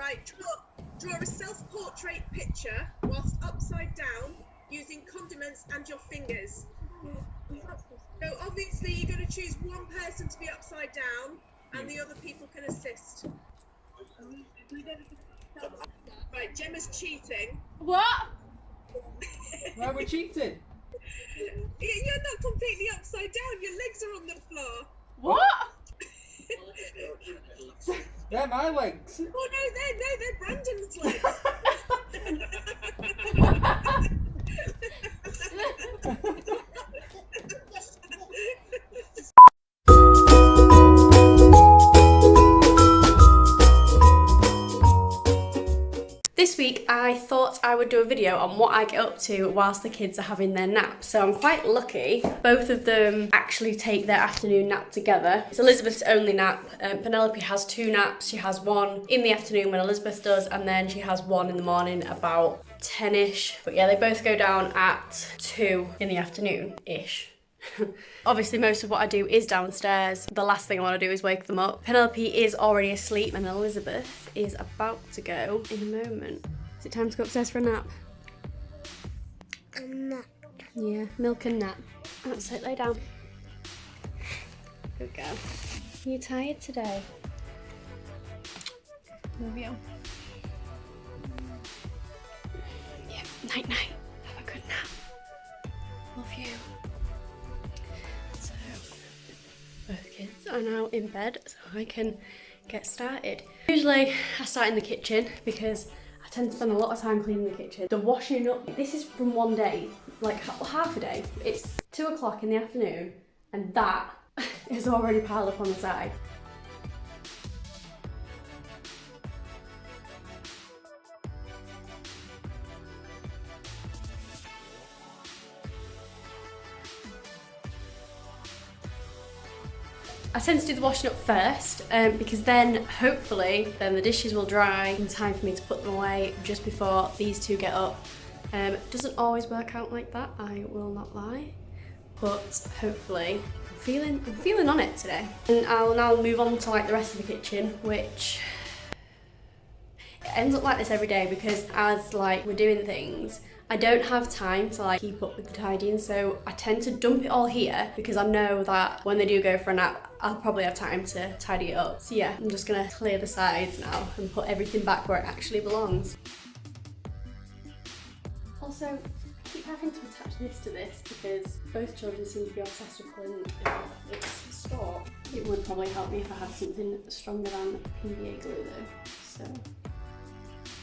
Right, draw a self-portrait picture whilst upside down using condiments and your fingers. So obviously you're going to choose one person to be upside down and the other people can assist. Right, Gemma's cheating. What? Why are we cheating? You're not completely upside down, your legs are on the floor. What? They're my legs. Oh no, they're Brandon's legs. This week I thought I would do a video on what I get up to whilst the kids are having their nap. So I'm quite lucky. Both of them actually take their afternoon nap together. It's Elizabeth's only nap. Penelope has 2 naps. She has one in the afternoon when Elizabeth does, and then she has one in the morning about 10ish. But yeah, they both go down at 2 in the afternoon-ish. Obviously most of what I do is downstairs. The last thing I want to do is wake them up. Penelope is already asleep and Elizabeth is about to go in a moment. Is it time to go upstairs for a nap? A nap. Yeah, milk and nap. That's it, lay down. Good girl. Are you tired today? Love you. Yeah, night night. Have a good nap. Love you. Both kids are now in bed, so I can get started. Usually I start in the kitchen because I tend to spend a lot of time cleaning the kitchen. The washing up, this is from one day, like half a day. It's 2 o'clock in the afternoon and that is already piled up on the side. I tend to do the washing up first because then hopefully the dishes will dry in time for me to put them away just before these two get up. Doesn't always work out like that, I will not lie, but hopefully I'm feeling on it today. And I'll now move on to like the rest of the kitchen, which it ends up like this every day because as like we're doing things, I don't have time to like keep up with the tidying, so I tend to dump it all here because I know that when they do go for a nap, I'll probably have time to tidy it up. So yeah, I'm just gonna clear the sides now and put everything back where it actually belongs. Also, I keep having to attach this to this because both children seem to be obsessed with pulling it off its store. It would probably help me if I had something stronger than PVA glue though, so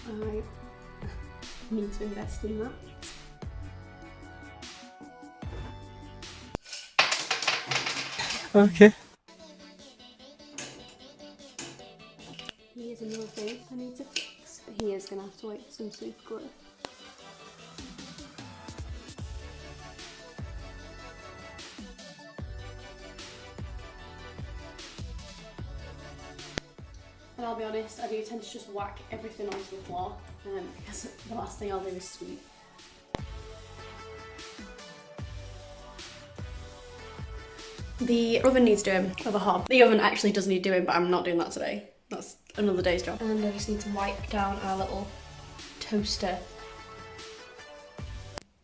I need to invest in that. Okay. Here's another thing I need to fix. He is going to have to wait for some super glue. And I'll be honest, I do tend to just whack everything onto the floor because the last thing I'll do is sweep. The oven needs doing of a hob. The oven actually does need doing, but I'm not doing that today. That's another day's job. And I just need to wipe down our little toaster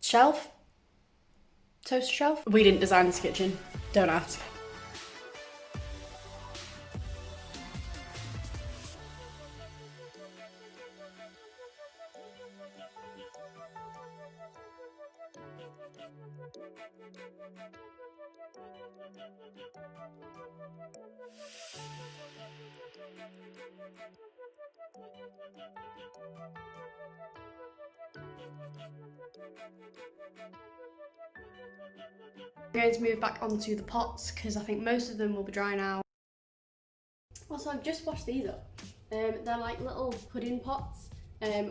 shelf. Toaster shelf? We didn't design this kitchen, don't ask. I'm going to move back onto the pots because I think most of them will be dry now. Also, I've just washed these up. They're like little pudding pots.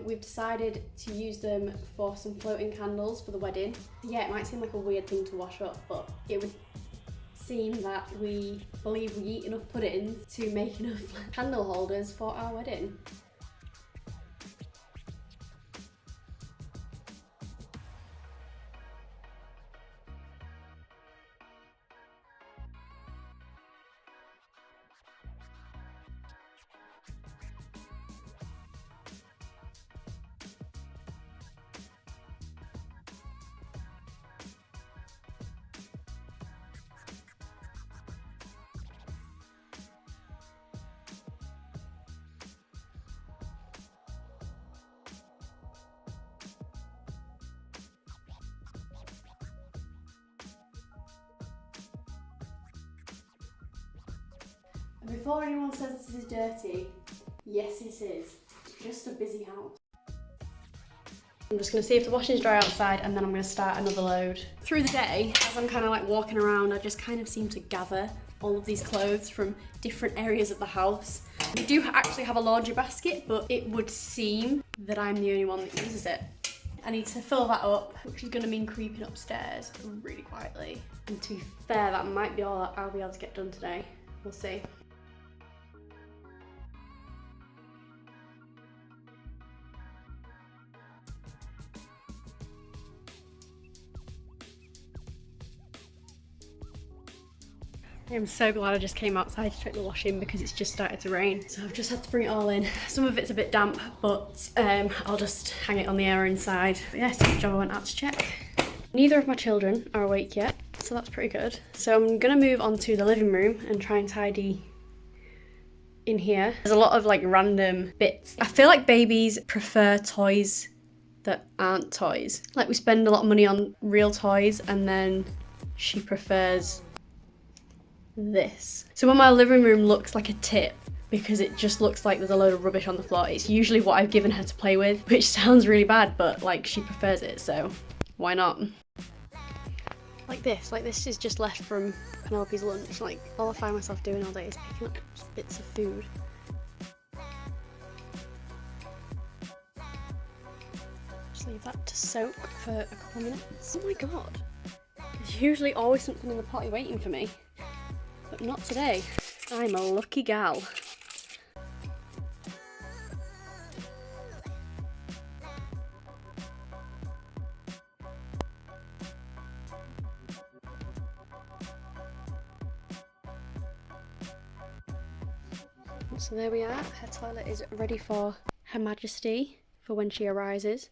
We've decided to use them for some floating candles for the wedding. Yeah, it might seem like a weird thing to wash up, but it would seem that we believe we eat enough puddings to make enough candle holders for our wedding. Before anyone says this is dirty, yes it is. It's just a busy house. I'm just going to see if the washing's dry outside and then I'm going to start another load. Through the day, as I'm kind of like walking around, I just kind of seem to gather all of these clothes from different areas of the house. We do actually have a laundry basket, but it would seem that I'm the only one that uses it. I need to fill that up, which is going to mean creeping upstairs really quietly. And to be fair, that might be all I'll be able to get done today. We'll see. I'm so glad I just came outside to check the washing because it's just started to rain. So I've just had to bring it all in. Some of it's a bit damp, but I'll just hang it on the air inside. But yeah, it's a good job I went out to check. Neither of my children are awake yet, so that's pretty good. So I'm gonna move on to the living room and try and tidy in here. There's a lot of like random bits. I feel like babies prefer toys that aren't toys. Like we spend a lot of money on real toys and then she prefers this. So when my living room looks like a tip because it just looks like there's a load of rubbish on the floor, it's usually what I've given her to play with, which sounds really bad, but like she prefers it, so why not? Like this is just left from Penelope's lunch. Like all I find myself doing all day is picking up bits of food. Just leave that to soak for a couple of minutes. Oh my god, there's usually always something in the potty waiting for me. But not today. I'm a lucky gal. So there we are. Her toilet is ready for Her Majesty for when she arises.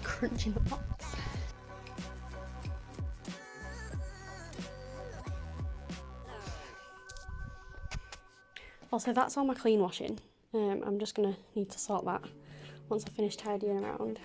Crunch in the box. Also, that's all my clean washing. I'm just gonna need to sort that once I finish tidying around.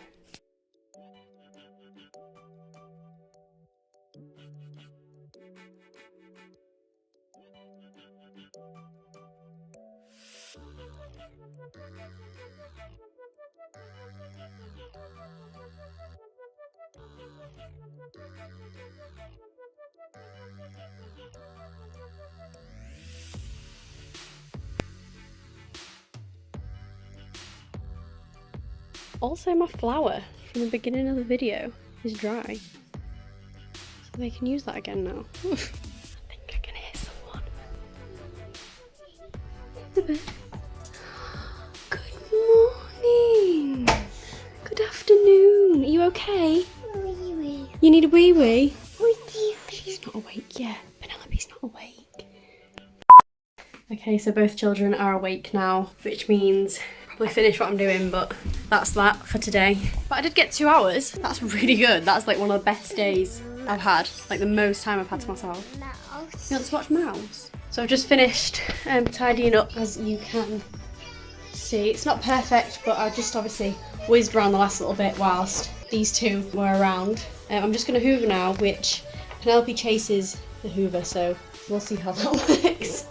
Also, my flour from the beginning of the video is dry, so they can use that again now. I think I can hear someone. Good morning. Good afternoon. Are you okay? Wee wee. You need a wee wee? Wee. She's not awake yet. Penelope's not awake. Okay, so both children are awake now, which means probably finish what I'm doing, but that's that for today. But I did get 2 hours. That's really good. That's like one of the best days I've had, like the most time I've had to myself. Mouse. You want to watch Mouse? So I've just finished tidying up, as you can see. It's not perfect, but I just obviously whizzed around the last little bit whilst these two were around. I'm just going to hoover now, which Penelope chases the hoover, so we'll see how that works.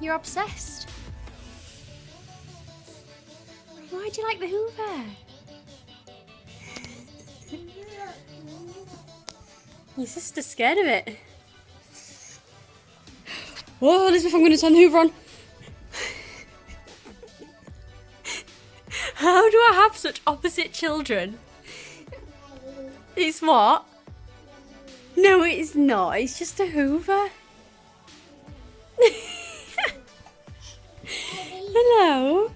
You're obsessed. Why do you like the Hoover? Your sister's scared of it. Whoa, Elizabeth, I'm going to turn the Hoover on. How do I have such opposite children? It's what? No, it's not. It's just a Hoover. Hello.